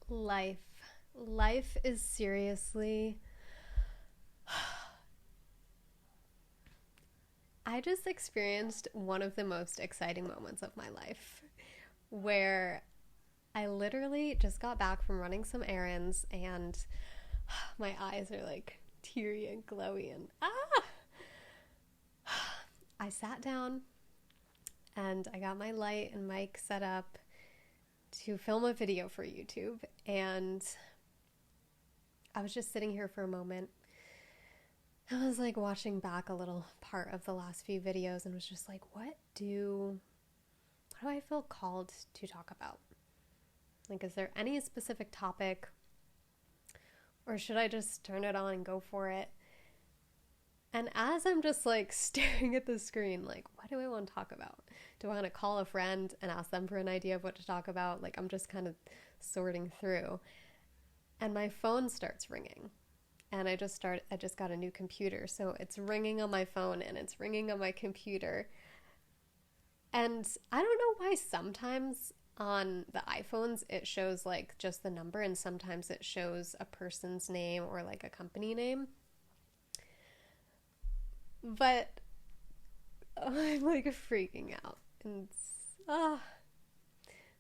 Life. Life is seriously. I just experienced one of the most exciting moments of my life where I literally just got back from running some errands and my eyes are like teary and glowy and I sat down and I got my light and mic set up to film a video for YouTube, and I was just sitting here for a moment. I was like watching back a little part of the last few videos and was just like, what do I feel called to talk about? Like, is there any specific topic, or should I just turn it on and go for it? And as I'm just like staring at the screen, like, what do I want to talk about? Do I want to call a friend and ask them for an idea of what to talk about? Like, I'm just kind of sorting through. And my phone starts ringing. And I just got a new computer. So it's ringing on my phone and it's ringing on my computer. And I don't know why sometimes on the iPhones it shows like just the number and sometimes it shows a person's name or like a company name. But I'm like freaking out. And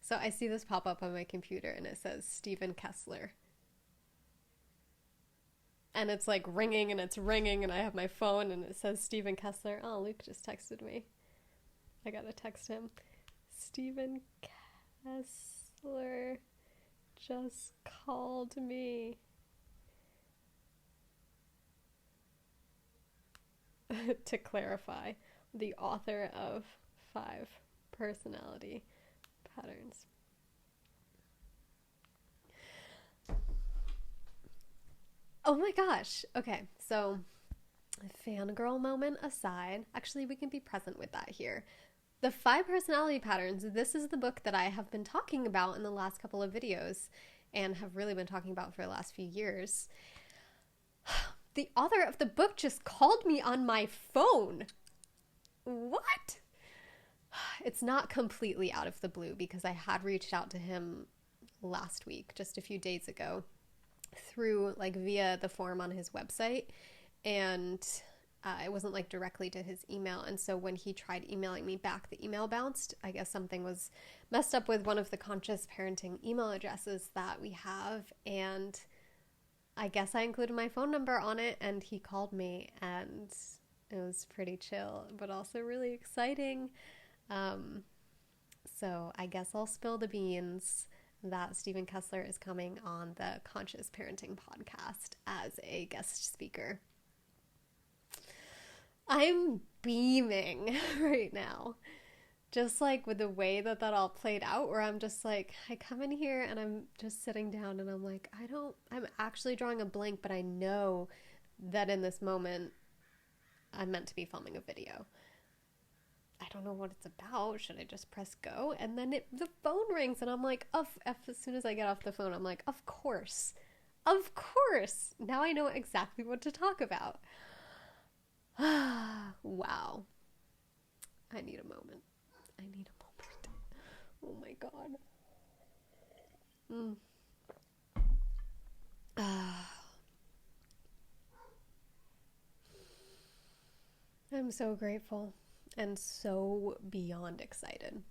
so I see this pop up on my computer and it says Steven Kessler. And it's like ringing and it's ringing and I have my phone and it says Steven Kessler. Oh, Luke just texted me. I gotta text him. Steven Kessler just called me. To clarify, the author of 5 Personality Patterns. Oh my gosh. Okay, so fangirl moment aside, actually we can be present with that here. The 5 Personality Patterns, this is the book that I have been talking about in the last couple of videos and have really been talking about for the last few years. The author of the book just called me on my phone. What? It's not completely out of the blue because I had reached out to him last week, just a few days ago, through like via the form on his website, and it wasn't like directly to his email. And so when he tried emailing me back, the email bounced. I guess something was messed up with one of the conscious parenting email addresses that we have, and I guess I included my phone number on it, and he called me, and it was pretty chill, but also really exciting. So I guess I'll spill the beans that Steven Kessler is coming on the Conscious Parenting podcast as a guest speaker. I'm beaming right now. Just like with the way that all played out, where I'm just like, I come in here and I'm just sitting down and I'm like, I'm actually drawing a blank, but I know that in this moment I'm meant to be filming a video. I don't know what it's about. Should I just press go? And then the phone rings and I'm like, as soon as I get off the phone, I'm like, of course. Now I know exactly what to talk about. Wow. I need a moment. Oh my God. I'm so grateful and so beyond excited.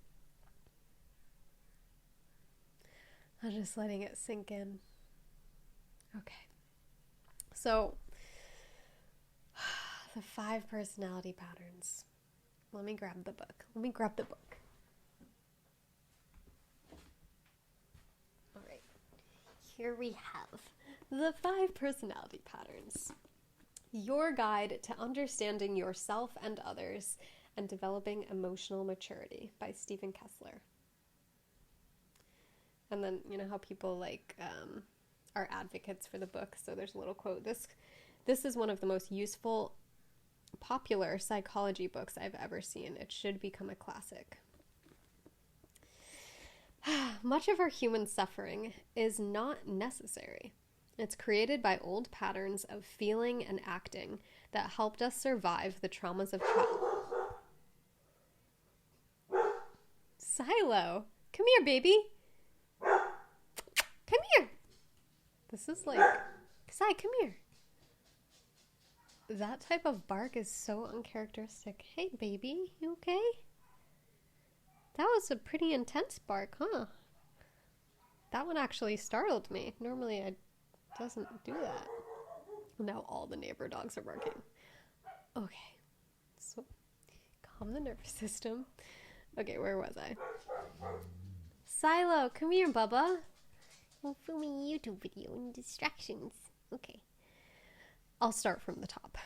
I'm just letting it sink in. Okay. So, the 5 personality patterns. Let me grab the book. All right. Here we have the 5 personality patterns. Your guide to understanding yourself and others and developing emotional maturity by Steven Kessler. And then, you know how people like are advocates for the book. So there's a little quote. This is one of the most useful, popular psychology books I've ever seen. It should become a classic. Much of our human suffering is not necessary. It's created by old patterns of feeling and acting that helped us survive the traumas of childhood. Silo, come here, baby. Come here. This is like, Kasai, come here. That type of bark is so uncharacteristic. Hey, baby, you okay? That was a pretty intense bark, huh? That one actually startled me. Normally, it doesn't do that. Now all the neighbor dogs are barking. Okay, so calm the nervous system. Okay, where was I? Silo, come here, Bubba. I'm filming a YouTube video and distractions. Okay. I'll start from the top.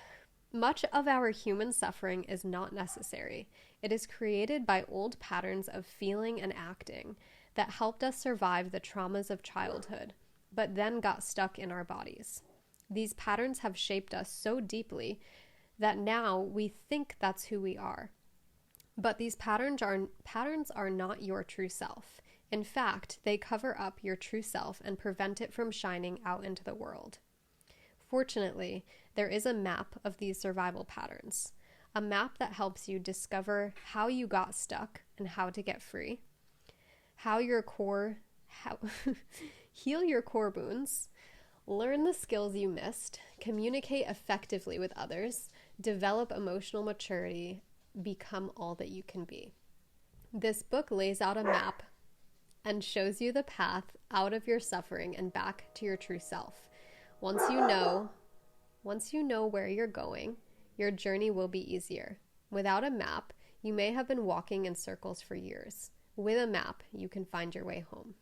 Much of our human suffering is not necessary. It is created by old patterns of feeling and acting that helped us survive the traumas of childhood, but then got stuck in our bodies. These patterns have shaped us so deeply that now we think that's who we are. But these patterns are not your true self. In fact, they cover up your true self and prevent it from shining out into the world. Fortunately, there is a map of these survival patterns, a map that helps you discover how you got stuck and how to get free, heal your core wounds, learn the skills you missed, communicate effectively with others, develop emotional maturity, become all that you can be. This book lays out a map and shows you the path out of your suffering and back to your true self. Once you know where you're going, your journey will be easier. Without a map, you may have been walking in circles for years. With a map, you can find your way home.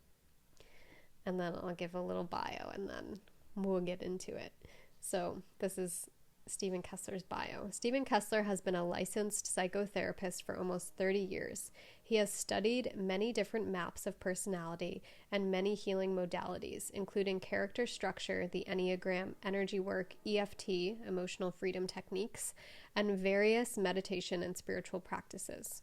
And then I'll give a little bio and then we'll get into it. So this is Steven Kessler's bio. Steven Kessler has been a licensed psychotherapist for almost 30 years. He has studied many different maps of personality and many healing modalities, including character structure, the Enneagram, energy work, EFT, emotional freedom techniques, and various meditation and spiritual practices.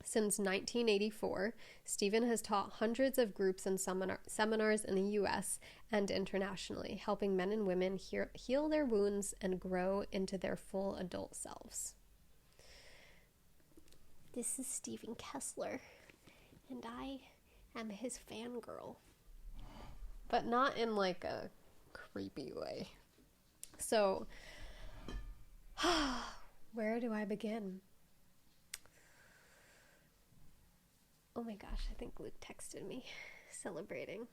Since 1984, Steven has taught hundreds of groups and seminars in the U.S. and internationally, helping men and women heal their wounds and grow into their full adult selves. This is Steven Kessler, and I am his fangirl, but not in like a creepy way. So, where do I begin? Oh my gosh, I think Luke texted me, celebrating.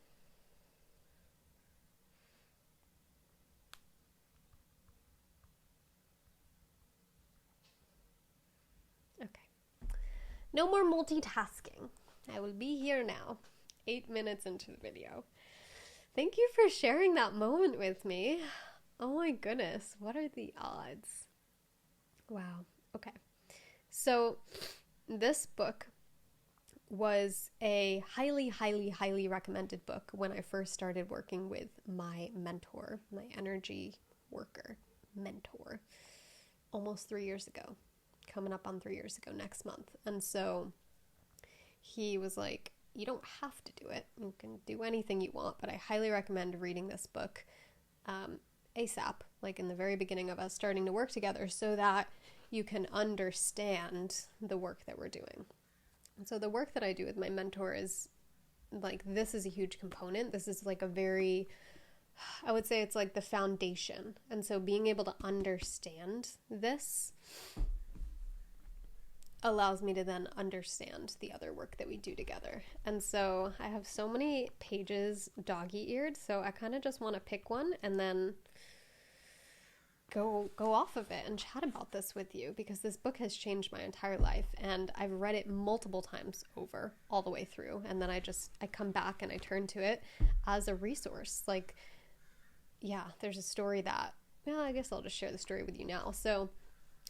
Okay. No more multitasking. I will be here now, 8 minutes into the video. Thank you for sharing that moment with me. Oh my goodness, what are the odds? Wow, okay. So, this book was a highly, highly, highly recommended book when I first started working with my mentor, my energy worker mentor, almost 3 years ago, coming up on 3 years ago next month. And so he was like, you don't have to do it. You can do anything you want, but I highly recommend reading this book ASAP, like in the very beginning of us starting to work together, so that you can understand the work that we're doing. And so the work that I do with my mentor is like, this is a huge component. This is like a very, I would say it's like the foundation. And so being able to understand this allows me to then understand the other work that we do together. And so I have so many pages dog-eared, so I kind of just want to pick one and then go off of it and chat about this with you, because this book has changed my entire life, and I've read it multiple times over all the way through, and then I come back and I turn to it as a resource. Like, yeah, there's a story that, well, I guess I'll just share the story with you now. So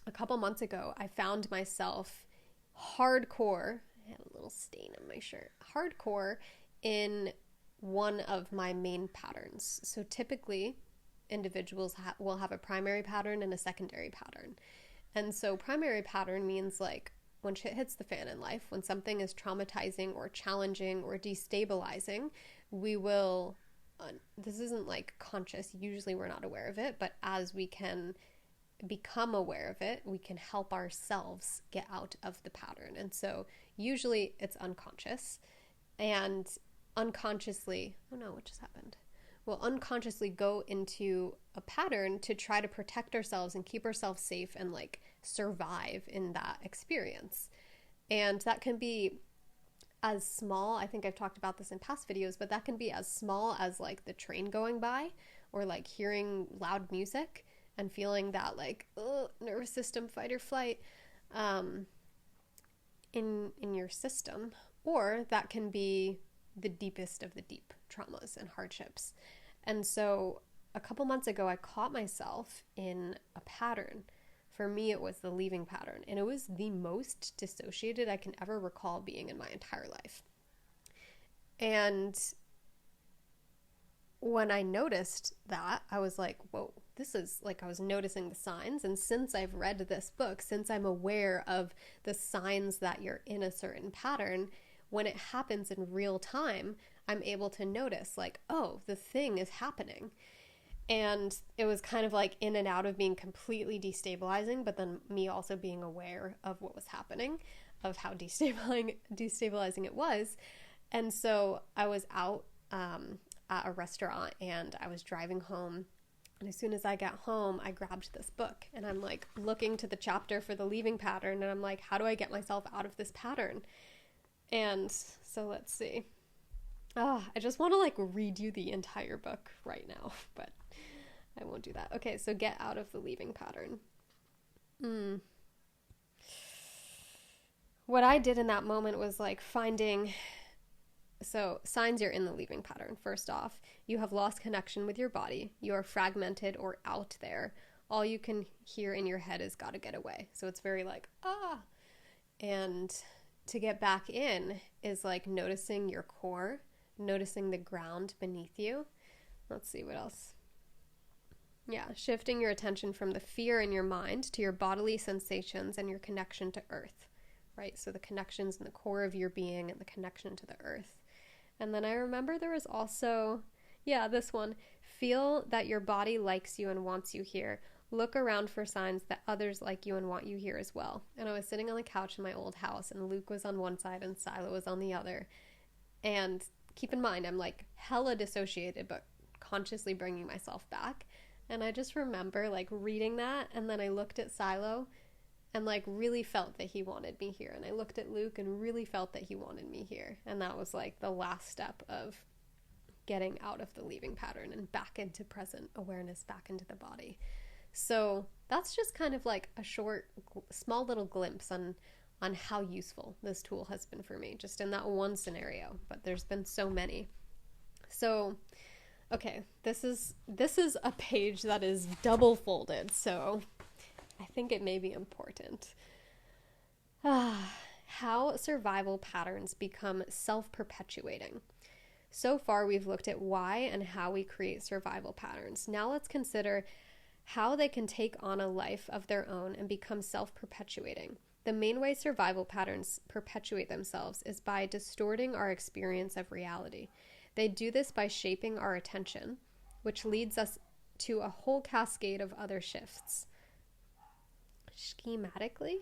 a couple months ago, I found myself hardcore, I had a little stain on my shirt, hardcore in one of my main patterns. So typically individuals will have a primary pattern and a secondary pattern. And so primary pattern means like when shit hits the fan in life, when something is traumatizing or challenging or destabilizing, we will, this isn't like conscious, usually we're not aware of it, but as we can become aware of it, we can help ourselves get out of the pattern. And so usually it's unconscious, and unconsciously, oh no, what just happened? will unconsciously go into a pattern to try to protect ourselves and keep ourselves safe and like survive in that experience. And that can be as small, I think I've talked about this in past videos, but that can be as small as like the train going by, or like hearing loud music and feeling that like, nervous system, fight or flight, in your system. Or that can be the deepest of the deep traumas and hardships. And so a couple months ago, I caught myself in a pattern. For me, it was the leaving pattern, and it was the most dissociated I can ever recall being in my entire life. And when I noticed that, I was like, whoa, this is like, I was noticing the signs. And since I've read this book, since I'm aware of the signs that you're in a certain pattern, when it happens in real time, I'm able to notice like, oh, the thing is happening. And it was kind of like in and out of being completely destabilizing, but then me also being aware of what was happening, of how destabilizing it was. And so I was out at a restaurant and I was driving home. And as soon as I got home, I grabbed this book and I'm like looking to the chapter for the leaving pattern. And I'm like, how do I get myself out of this pattern? And so let's see. I just want to like read you the entire book right now, but I won't do that. Okay, so get out of the leaving pattern. What I did in that moment was like finding, so signs you're in the leaving pattern. First off, you have lost connection with your body. You are fragmented or out there. All you can hear in your head is gotta get away. So it's very like, And to get back in is like noticing your core, noticing the ground beneath you. Let's see what else. Yeah, shifting your attention from the fear in your mind to your bodily sensations and your connection to earth, right? So the connections in the core of your being and the connection to the earth. And then I remember there was also, this one, feel that your body likes you and wants you here. Look around for signs that others like you and want you here as well. And I was sitting on the couch in my old house and Luke was on one side and Silo was on the other. And keep in mind, I'm like hella dissociated, but consciously bringing myself back. And I just remember like reading that, and then I looked at Silo and like really felt that he wanted me here. And I looked at Luke and really felt that he wanted me here. And that was like the last step of getting out of the leaving pattern and back into present awareness, back into the body. So that's just kind of like a short, small little glimpse on how useful this tool has been for me, just in that one scenario. But there's been so many. So okay, this is a page that is double folded, so I think it may be important. How survival patterns become self-perpetuating. So far, we've looked at why and how we create survival patterns. Now let's consider how they can take on a life of their own and become self-perpetuating. The main way survival patterns perpetuate themselves is by distorting our experience of reality. They do this by shaping our attention, which leads us to a whole cascade of other shifts. Schematically?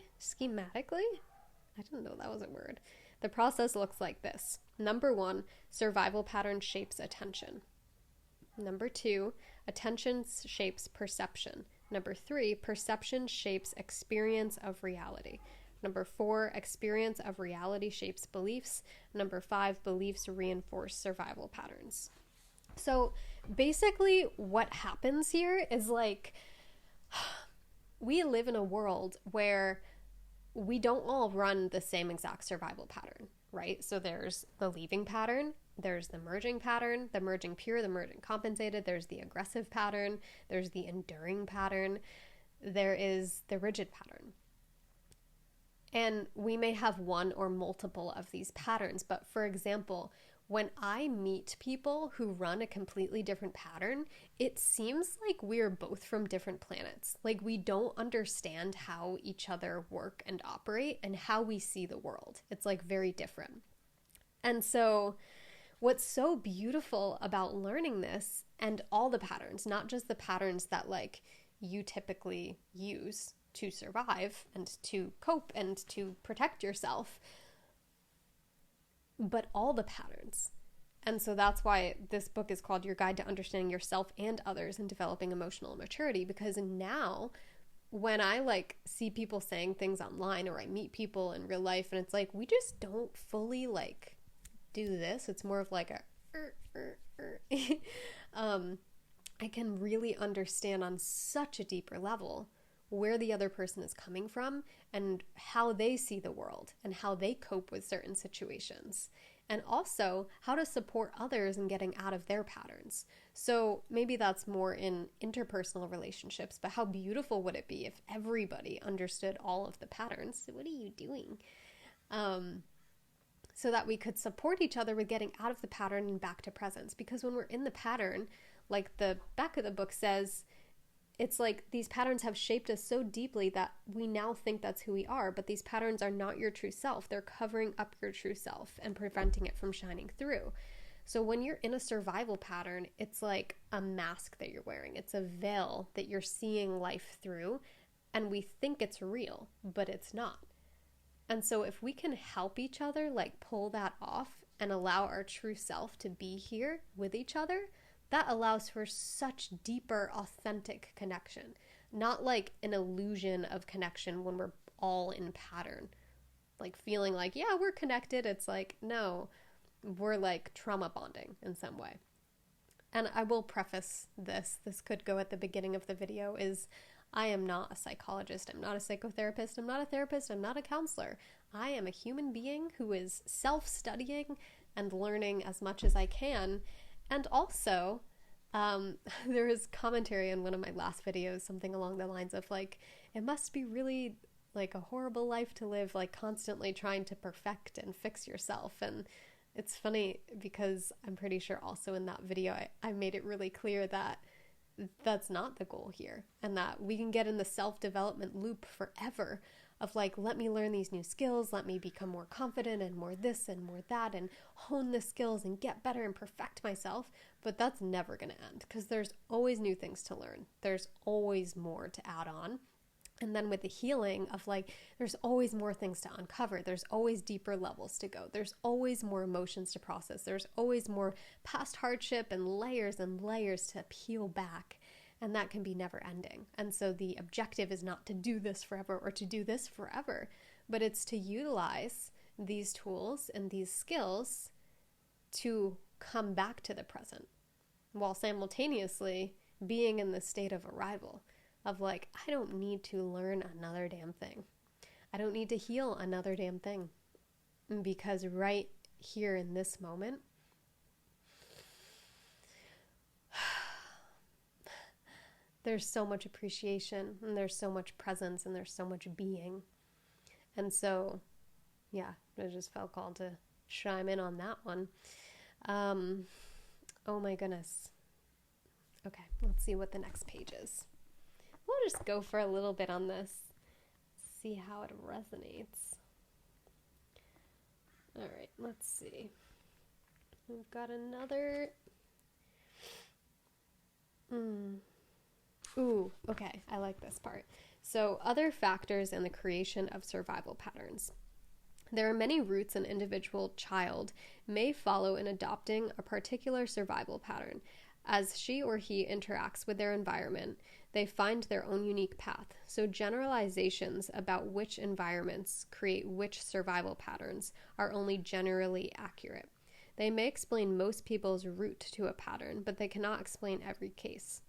I didn't know that was a word. The process looks like this. Number 1, survival pattern shapes attention. Number 2, attention shapes perception. Number 3, perception shapes experience of reality. Number 4, experience of reality shapes beliefs. Number 5, beliefs reinforce survival patterns. So basically what happens here is like, we live in a world where we don't all run the same exact survival pattern, right? So there's the leaving pattern, there's the merging pattern, the merging pure, the merging compensated, there's the aggressive pattern, there's the enduring pattern, there is the rigid pattern. And we may have one or multiple of these patterns, but for example, when I meet people who run a completely different pattern, it seems like we're both from different planets. Like we don't understand how each other work and operate and how we see the world. It's like very different. And so what's so beautiful about learning this and all the patterns, not just the patterns that like you typically use to survive and to cope and to protect yourself, but all the patterns And so that's why this book is called Your Guide to Understanding Yourself and Others and Developing Emotional Maturity, because now when I like see people saying things online or I meet people in real life and it's like, we just don't fully like do this. It's more of like a, I can really understand on such a deeper level where the other person is coming from and how they see the world and how they cope with certain situations. And also how to support others in getting out of their patterns. So maybe that's more in interpersonal relationships, but how beautiful would it be if everybody understood all of the patterns? What are you doing? So that we could support each other with getting out of the pattern and back to presence. Because when we're in the pattern, like the back of the book says, it's like these patterns have shaped us so deeply that we now think that's who we are, but these patterns are not your true self. They're covering up your true self and preventing it from shining through. So when you're in a survival pattern, it's like a mask that you're wearing. It's a veil that you're seeing life through, and we think it's real, but it's not. And so if we can help each other, like pull that off and allow our true self to be here with each other, that allows for such deeper, authentic connection. Not like an illusion of connection when we're all in pattern. Like feeling like, yeah, we're connected. It's like, no, we're like trauma bonding in some way. And I will preface this could go at the beginning of the video, is I am not a psychologist. I'm not a psychotherapist. I'm not a therapist. I'm not a counselor. I am a human being who is self-studying and learning as much as I can. And also, there is commentary on one of my last videos, something along the lines of like, it must be really like a horrible life to live, like constantly trying to perfect and fix yourself. And it's funny because I'm pretty sure also in that video, I made it really clear that that's not the goal here, and that we can get in the self-development loop forever of like, let me learn these new skills, let me become more confident and more this and more that, and hone the skills and get better and perfect myself. But that's never going to end, because there's always new things to learn. There's always more to add on. And then with the healing of like, there's always more things to uncover. There's always deeper levels to go. There's always more emotions to process. There's always more past hardship and layers to peel back. And that can be never ending. And so the objective is not to do this forever or to do this forever, but it's to utilize these tools and these skills to come back to the present while simultaneously being in the state of arrival of like, I don't need to learn another damn thing. I don't need to heal another damn thing, because right here in this moment, there's so much appreciation and there's so much presence and there's so much being. And so, yeah, I just felt called to chime in on that one. Oh my goodness. Okay, let's see what the next page is. We'll just go for a little bit on this, see how it resonates. All right, let's see. We've got another. Ooh, okay, I like this part. So, other factors in the creation of survival patterns. There are many routes an individual child may follow in adopting a particular survival pattern. As she or he interacts with their environment, they find their own unique path. So generalizations about which environments create which survival patterns are only generally accurate. They may explain most people's route to a pattern, but they cannot explain every case.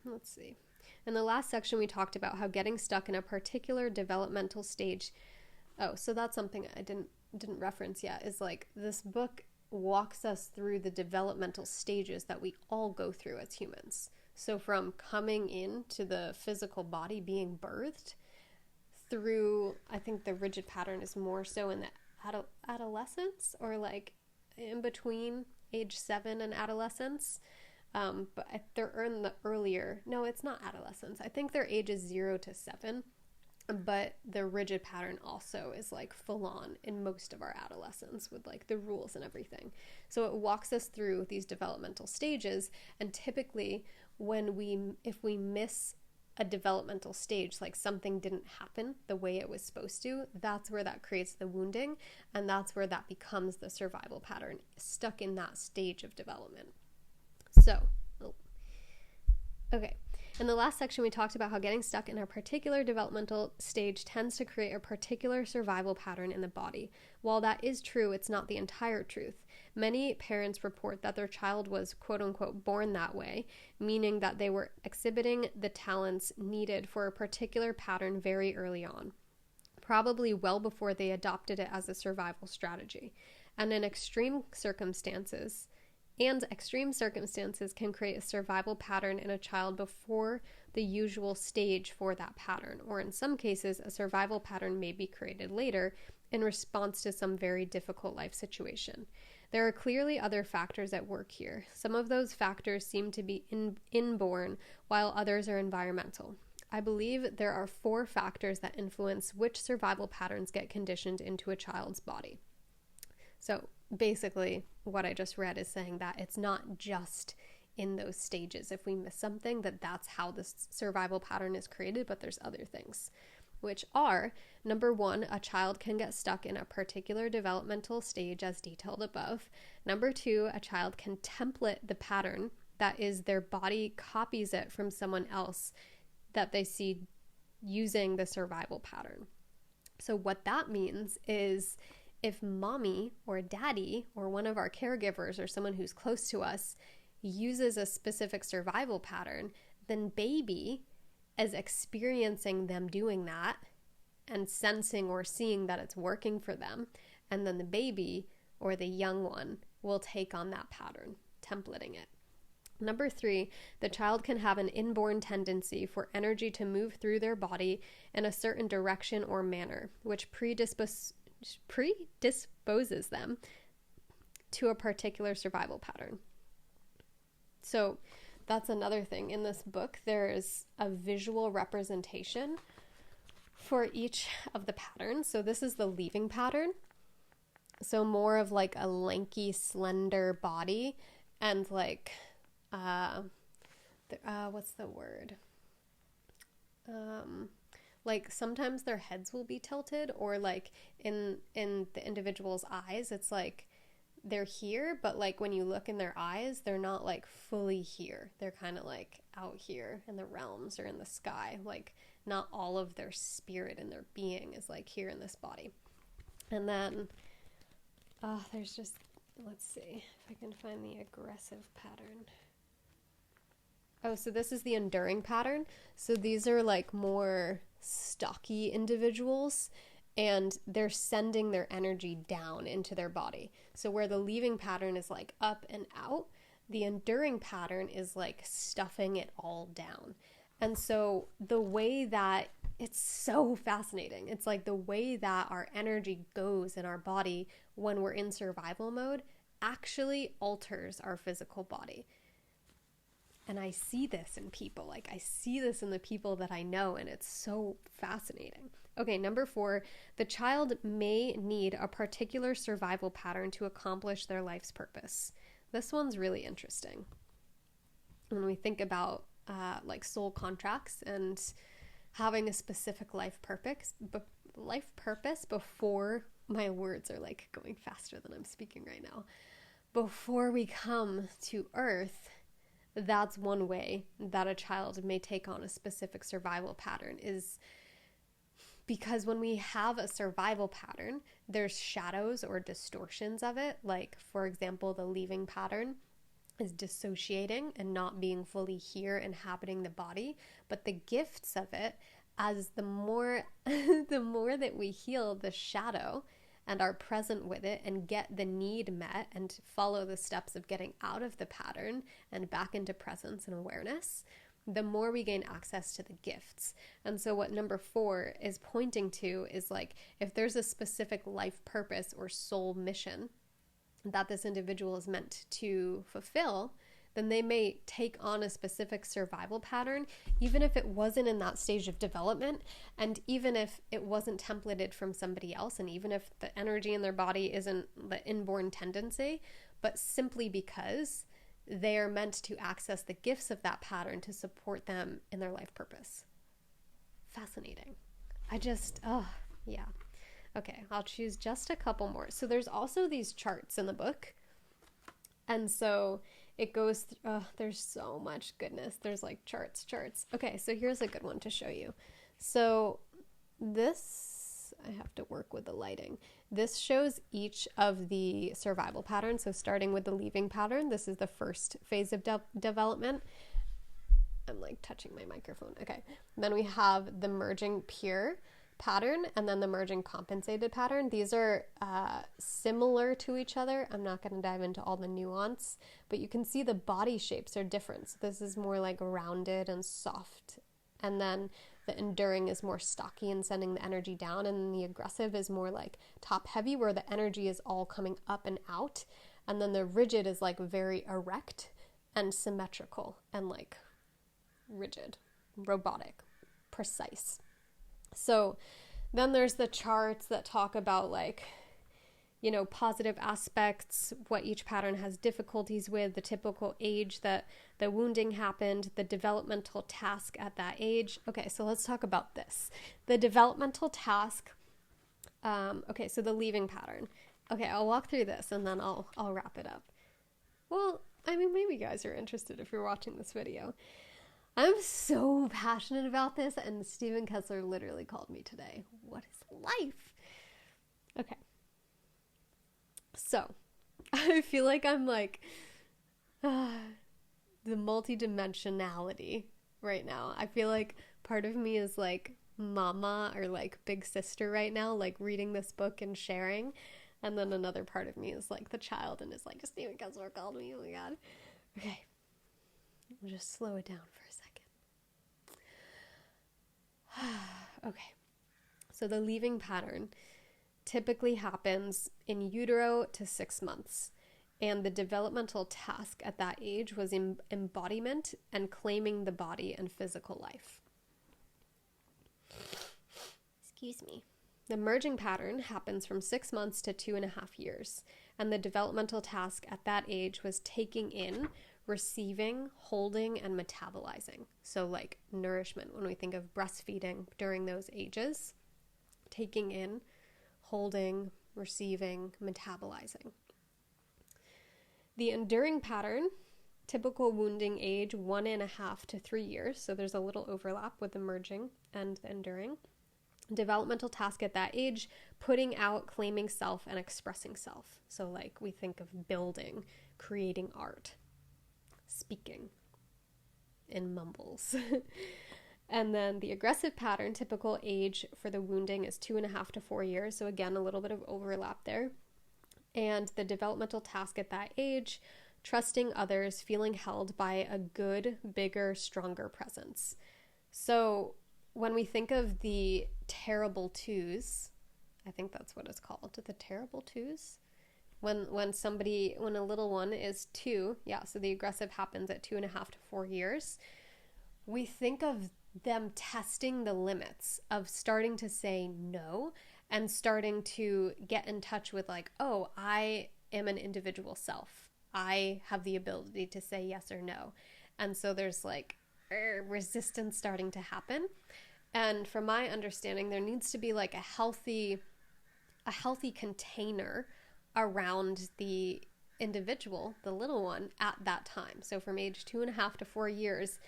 Let's see. In the last section, we talked about how getting stuck in a particular developmental stage. Oh, so that's something I didn't reference yet, is like this book walks us through the developmental stages that we all go through as humans. So from coming into the physical body, being birthed, through, I think the rigid pattern is more so in the adolescence, or like in between age 7 and adolescence. But they're in the earlier, no, it's not adolescence. I think their age is 0 to 7, but the rigid pattern also is like full on in most of our adolescence with like the rules and everything. So it walks us through these developmental stages, and typically if we miss a developmental stage, like something didn't happen the way it was supposed to, that's where that creates the wounding, and that's where that becomes the survival pattern, stuck in that stage of development. So, okay. In the last section, we talked about how getting stuck in a particular developmental stage tends to create a particular survival pattern in the body. While that is true, it's not the entire truth. Many parents report that their child was quote-unquote born that way, meaning that they were exhibiting the talents needed for a particular pattern very early on, probably well before they adopted it as a survival strategy. And extreme circumstances can create a survival pattern in a child before the usual stage for that pattern, or in some cases, a survival pattern may be created later in response to some very difficult life situation. There are clearly other factors at work here. Some of those factors seem to be inborn, while others are environmental. I believe there are 4 factors that influence which survival patterns get conditioned into a child's body. So basically, what I just read is saying that it's not just in those stages. If we miss something, that's how this survival pattern is created, but there's other things, which are, number 1, a child can get stuck in a particular developmental stage as detailed above. Number 2, a child can template the pattern, that is, their body copies it from someone else that they see using the survival pattern. So what that means is, if mommy or daddy or one of our caregivers or someone who's close to us uses a specific survival pattern, then baby is experiencing them doing that and sensing or seeing that it's working for them. And then the baby or the young one will take on that pattern, templating it. Number 3, the child can have an inborn tendency for energy to move through their body in a certain direction or manner, which predisposes them to a particular survival pattern. So that's another thing. In this book, there is a visual representation for each of the patterns. So this is the leaving pattern. So more of like a lanky, slender body and like, what's the word? Like sometimes their heads will be tilted, or like in the individual's eyes, it's like they're here, but like when you look in their eyes, they're not like fully here. They're kind of like out here in the realms or in the sky. Like not all of their spirit and their being is like here in this body. And then there's just, let's see if I can find the aggressive pattern. Oh, so this is the enduring pattern. So these are like more stocky individuals, and they're sending their energy down into their body. So where the leaving pattern is like up and out, the enduring pattern is like stuffing it all down. And so the way that, it's so fascinating. It's like the way that our energy goes in our body when we're in survival mode actually alters our physical body. And I see this in people, like I see this in the people that I know, and it's so fascinating. Okay, number 4, the child may need a particular survival pattern to accomplish their life's purpose. This one's really interesting. When we think about like soul contracts and having a specific life purpose before, my words are like going faster than I'm speaking right now, before we come to Earth. That's one way that a child may take on a specific survival pattern, is because when we have a survival pattern, there's shadows or distortions of it. Like, for example, the leaving pattern is dissociating and not being fully here, inhabiting the body. But the gifts of it, as the more that we heal the shadow and are present with it and get the need met and follow the steps of getting out of the pattern and back into presence and awareness, the more we gain access to the gifts. And so what number 4 is pointing to is like, if there's a specific life purpose or soul mission that this individual is meant to fulfill, then they may take on a specific survival pattern, even if it wasn't in that stage of development, and even if it wasn't templated from somebody else, and even if the energy in their body isn't the inborn tendency, but simply because they are meant to access the gifts of that pattern to support them in their life purpose. Fascinating. Yeah. Okay, I'll choose just a couple more. So there's also these charts in the book. And so it goes, there's so much goodness. There's like charts. Okay, so here's a good one to show you. So this, I have to work with the lighting. This shows each of the survival patterns. So starting with the leaving pattern, this is the first phase of development. I'm like touching my microphone. Okay. Then we have the merging pure pattern and then the merging compensated pattern. These are similar to each other. I'm not going to dive into all the nuance, but you can see the body shapes are different. So this is more like rounded and soft. And then the enduring is more stocky and sending the energy down. And the aggressive is more like top heavy, where the energy is all coming up and out. And then the rigid is like very erect and symmetrical and like rigid, robotic, precise. So then there's the charts that talk about like, you know, positive aspects, what each pattern has difficulties with, the typical age that the wounding happened, the developmental task at that age. Okay, so let's talk about this. The developmental task, okay, so the leaving pattern. Okay, I'll walk through this and then I'll wrap it up. Well, I mean, maybe you guys are interested if you're watching this video. I'm so passionate about this, and Steven Kessler literally called me today. What is life? Okay. So, I feel like I'm like the multidimensionality right now. I feel like part of me is like mama or like big sister right now, like reading this book and sharing. And then another part of me is like the child and is like, Steven Kessler called me. Oh my God. Okay. I'll just slow it down for a second. Okay. So the leaving pattern typically happens in utero to 6 months. And the developmental task at that age was embodiment and claiming the body and physical life. Excuse me. The merging pattern happens from 6 months to 2.5 years. And the developmental task at that age was taking in, receiving, holding, and metabolizing. So like nourishment, when we think of breastfeeding during those ages, taking in, holding, receiving, metabolizing. The enduring pattern, typical wounding age 1.5 to 3 years. So there's a little overlap with the merging and the enduring. Developmental task at that age, putting out, claiming self, and expressing self. So like we think of building, creating art, speaking in mumbles. And then the aggressive pattern, typical age for the wounding is 2.5 to 4 years. So again, a little bit of overlap there. And the developmental task at that age, trusting others, feeling held by a good, bigger, stronger presence. So when we think of the terrible twos, I think that's what it's called, the terrible twos. When a little one is 2, so the aggressive happens at 2.5 to 4 years, we think of them testing the limits of starting to say no and starting to get in touch with like, oh, I am an individual self. I have the ability to say yes or no. And so there's like resistance starting to happen. And from my understanding, there needs to be like a healthy container around the individual, the little one, at that time. So from age 2.5 to 4 years,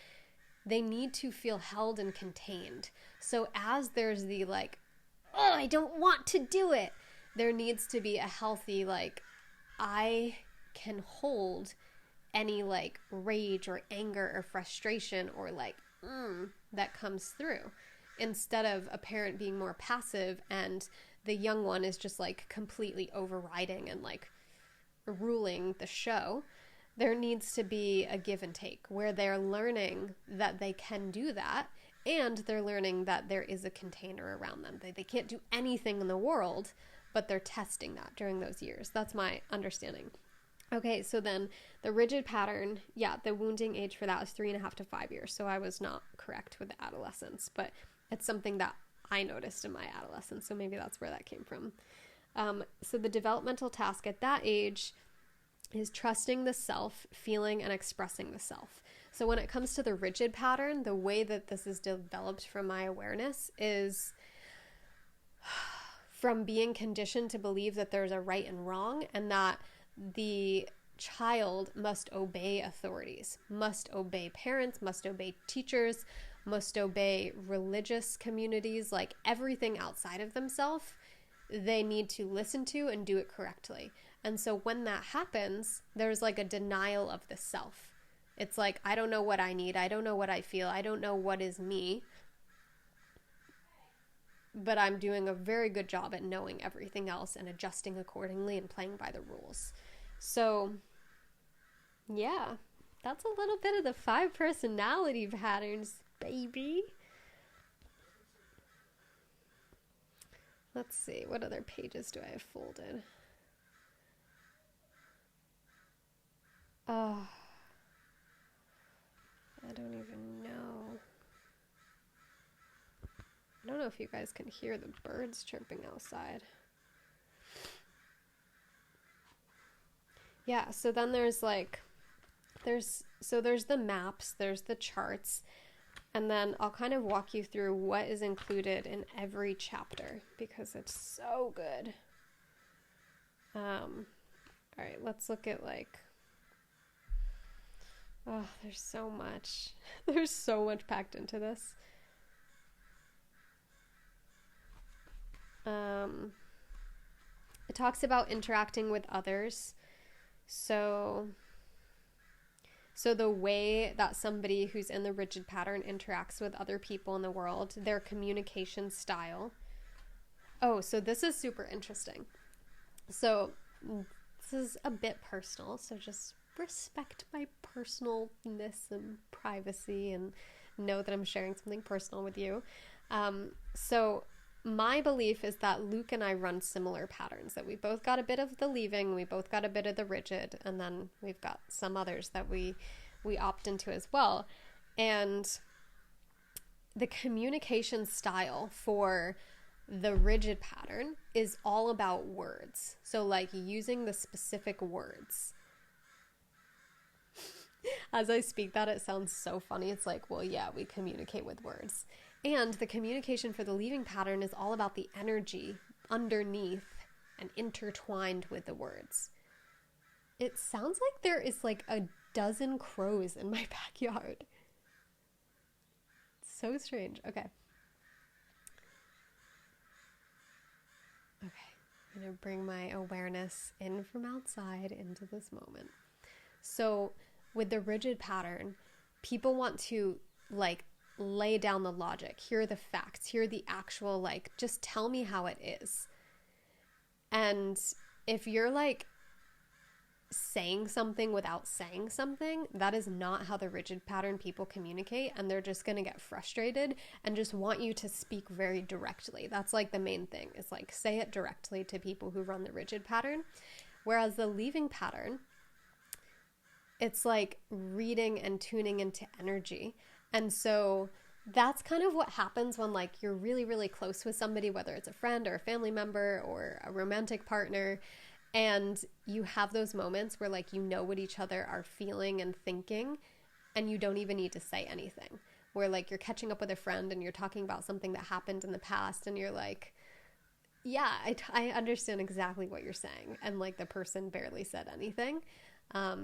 they need to feel held and contained. So as there's the like, oh, I don't want to do it, there needs to be a healthy like, I can hold any like rage or anger or frustration or like that comes through, instead of a parent being more passive and the young one is just like completely overriding and like ruling the show. There needs to be a give and take where they're learning that they can do that, and they're learning that there is a container around them. They can't do anything in the world, but they're testing that during those years. That's my understanding. Okay, so then the rigid pattern, the wounding age for that was 3.5 to 5 years. So I was not correct with the adolescence, but it's something that I noticed in my adolescence. So maybe that's where that came from. So the developmental task at that age is trusting the self, feeling and expressing the self. So when it comes to the rigid pattern, the way that this is developed from my awareness is from being conditioned to believe that there's a right and wrong, and that the child must obey authorities, must obey parents, must obey teachers, must obey religious communities, like everything outside of themselves, they need to listen to and do it correctly. And so when that happens, there's like a denial of the self. It's like, I don't know what I need. I don't know what I feel. I don't know what is me. But I'm doing a very good job at knowing everything else and adjusting accordingly and playing by the rules. So, yeah, that's a little bit of the 5 personality patterns, baby. Let's see, what other pages do I have folded? Oh, I don't even know. I don't know if you guys can hear the birds chirping outside. Yeah, so then there's the maps, there's the charts, and then I'll kind of walk you through what is included in every chapter because it's so good. All right, let's look at oh, there's so much. There's so much packed into this. It talks about interacting with others. So the way that somebody who's in the rigid pattern interacts with other people in the world, their communication style. Oh, so this is super interesting. So this is a bit personal, so just respect my personalness and privacy and know that I'm sharing something personal with you. So my belief is that Luke and I run similar patterns, that we both got a bit of the leaving, we both got a bit of the rigid, and then we've got some others that we opt into as well. And the communication style for the rigid pattern is all about words. So like using the specific words. As I speak that, it sounds so funny. It's like, well, yeah, we communicate with words. And the communication for the leaving pattern is all about the energy underneath and intertwined with the words. It sounds like there is like a dozen crows in my backyard. It's so strange. Okay. I'm going to bring my awareness in from outside into this moment. So with the rigid pattern, people want to like lay down the logic, hear the facts, hear the actual, like, just tell me how it is. And if you're like saying something without saying something, that is not how the rigid pattern people communicate, and they're just going to get frustrated and just want you to speak very directly. That's like the main thing, is like say it directly to people who run the rigid pattern. Whereas the leaving pattern, it's like reading and tuning into energy. And so that's kind of what happens when like you're really, really close with somebody, whether it's a friend or a family member or a romantic partner, and you have those moments where like you know what each other are feeling and thinking, and you don't even need to say anything. Where like you're catching up with a friend and you're talking about something that happened in the past, and you're like, yeah, I understand exactly what you're saying. And like the person barely said anything.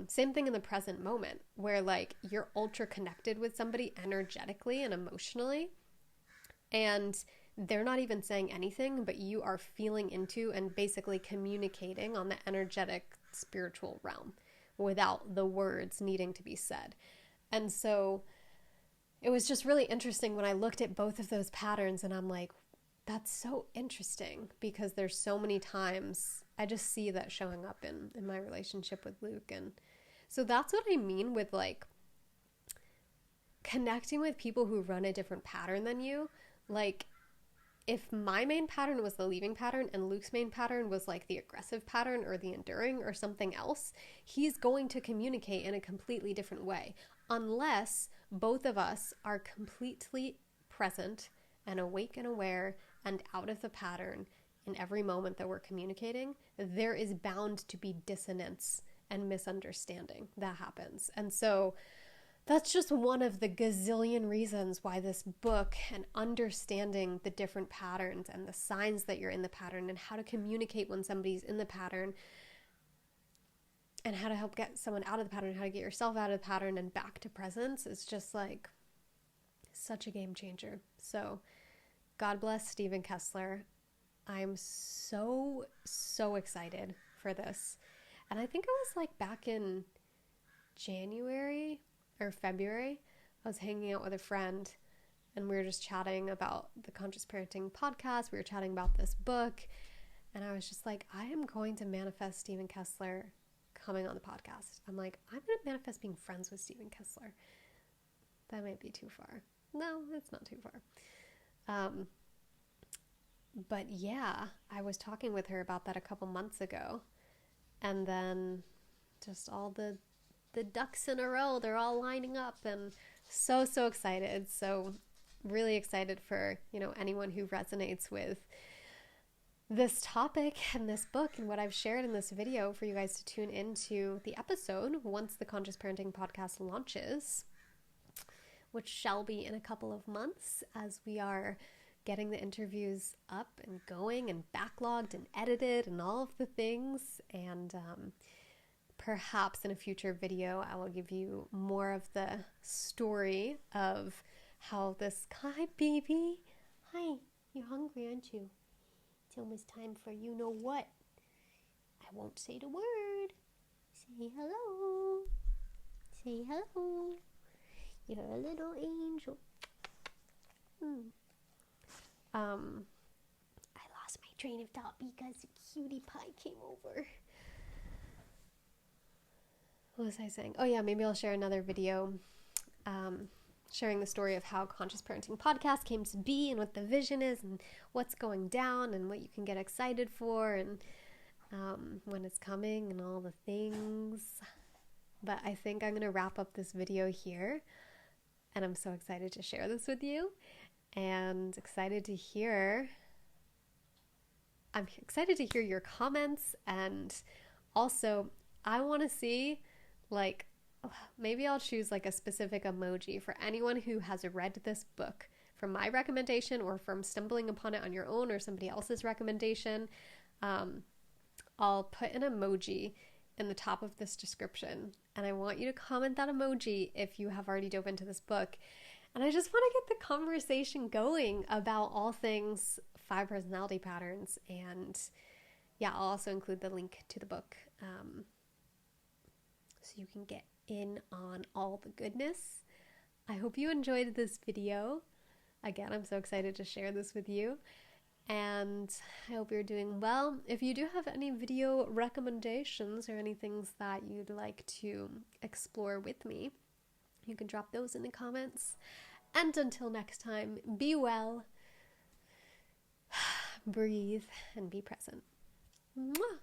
Same thing in the present moment, where like you're ultra connected with somebody energetically and emotionally, and they're not even saying anything, but you are feeling into and basically communicating on the energetic spiritual realm without the words needing to be said. And so it was just really interesting when I looked at both of those patterns, and I'm like, that's so interesting, because there's so many times I just see that showing up in my relationship with Luke. And so that's what I mean with like connecting with people who run a different pattern than you. Like if my main pattern was the leaving pattern and Luke's main pattern was like the aggressive pattern or the enduring or something else, he's going to communicate in a completely different way, unless both of us are completely present and awake and aware and out of the pattern in every moment that we're communicating. There is bound to be dissonance and misunderstanding that happens. And so that's just one of the gazillion reasons why this book and understanding the different patterns and the signs that you're in the pattern and how to communicate when somebody's in the pattern and how to help get someone out of the pattern, how to get yourself out of the pattern and back to presence is just like such a game changer. So God bless Steven Kessler. I'm so excited for this. And I think it was like back in January or February, I was hanging out with a friend and we were just chatting about the Conscious Parenting podcast. We were chatting about this book and I was just like, I am going to manifest Steven Kessler coming on the podcast. I'm like, I'm going to manifest being friends with Steven Kessler. That might be too far. No, it's not too far. But yeah, I was talking with her about that a couple months ago. And then just all the ducks in a row, they're all lining up and so excited. So really excited for, anyone who resonates with this topic and this book and what I've shared in this video for you guys to tune into the episode once the Conscious Parenting podcast launches, which shall be in a couple of months as we are getting the interviews up and going and backlogged and edited and all of the things. And perhaps in a future video, I will give you more of the story of how this, hi baby, hi, you're hungry, aren't you? It's almost time for you know what. I won't say the word. Say hello. Say hello. You're a little angel. I lost my train of thought because Cutie Pie came over. What was I saying? Oh yeah, maybe I'll share another video sharing the story of how Conscious Parenting Podcast came to be and what the vision is and what's going down and what you can get excited for and when it's coming and all the things. But I think I'm going to wrap up this video here, and I'm so excited to share this with you and excited to hear your comments. And also I want to see, like, maybe I'll choose like a specific emoji for anyone who has read this book from my recommendation or from stumbling upon it on your own or somebody else's recommendation. I'll put an emoji in the top of this description, and I want you to comment that emoji if you have already dove into this book. And I just want to get the conversation going about all things 5 personality patterns. And yeah, I'll also include the link to the book so you can get in on all the goodness. I hope you enjoyed this video. Again, I'm so excited to share this with you, and I hope you're doing well. If you do have any video recommendations or any things that you'd like to explore with me, you can drop those in the comments. And until next time, be well, breathe, and be present. Mwah!